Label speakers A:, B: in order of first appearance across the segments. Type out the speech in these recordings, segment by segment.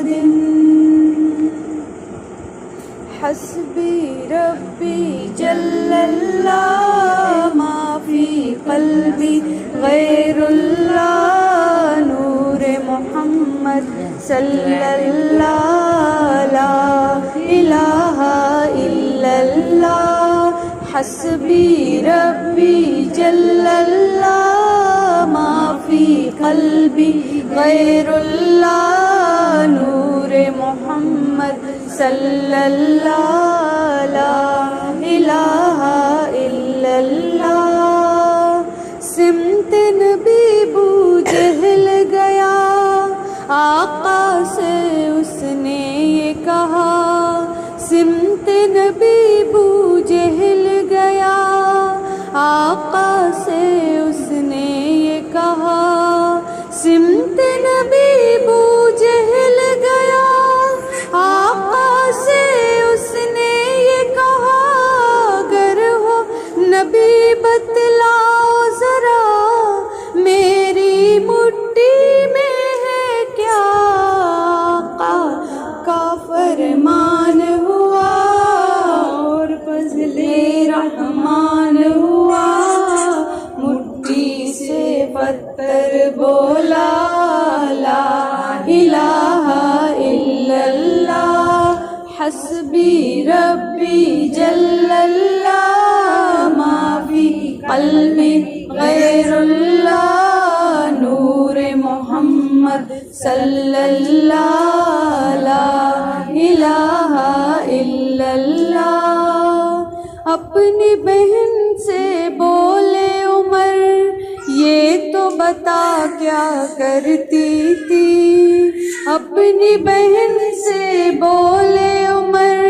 A: محمد حسبی ربی جل اللہ ما فی قلبی غیر اللہ نور محمد صلی اللہ لا الہ الا اللہ حسبی ربی جل اللہ ما فی قلبی غیر اللہ نور محمد صلی اللہ لا الہ الا اللہ سمت نبی بو جہل گیا آقا سے اس نے یہ کہا سمت نبی بو جہل گیا آقا سے اس نے یہ کہا سمت نبی بو جہل گیا آقا سے اس نے یہ کہا اگر ہو نبی بتلاؤ ذرا میری مٹھی میں ہے کیا آقا کا فرمان ہوا اور فضل رحمان ہوا مٹھی سے پتھر بولا لا الہ الا اللہ حسبی ربی جل اللہ ما فی قلبی غیر اللہ نور محمد صلی اللہ لا الہ الا اللہ اپنی بہن سے بولے عمر یہ تو بتا کیا کرتی تھی اپنی بہن سے بولے عمر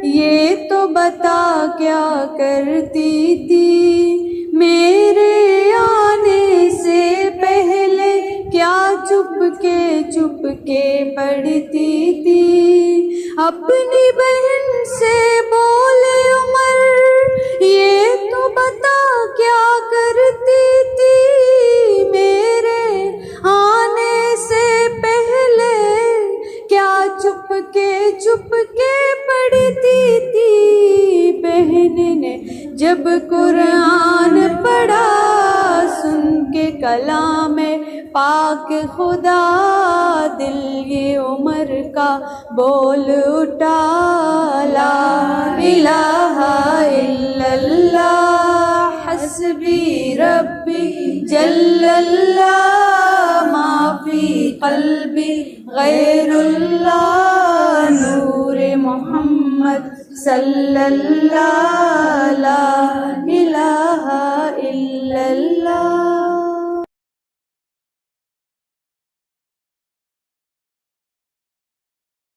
A: یہ تو بتا کیا کرتی تھی میرے آنے سے پہلے کیا چپ کے پڑھتی تھی اپنی بہن سے بولے عمر یہ تو بتا کیا کرتی تھی میرے آنے سے پہلے کیا چپ کے پڑھتی تھی بہن نے جب قرآن پڑھا سن کے کلام پاک خدا دل یہ عمر کا بول اٹھا لا الہ الا اللہ حسبی ربی جل اللہ ما فی قلبی غیر اللہ نور محمد صلی اللہ لا الہ الا اللہ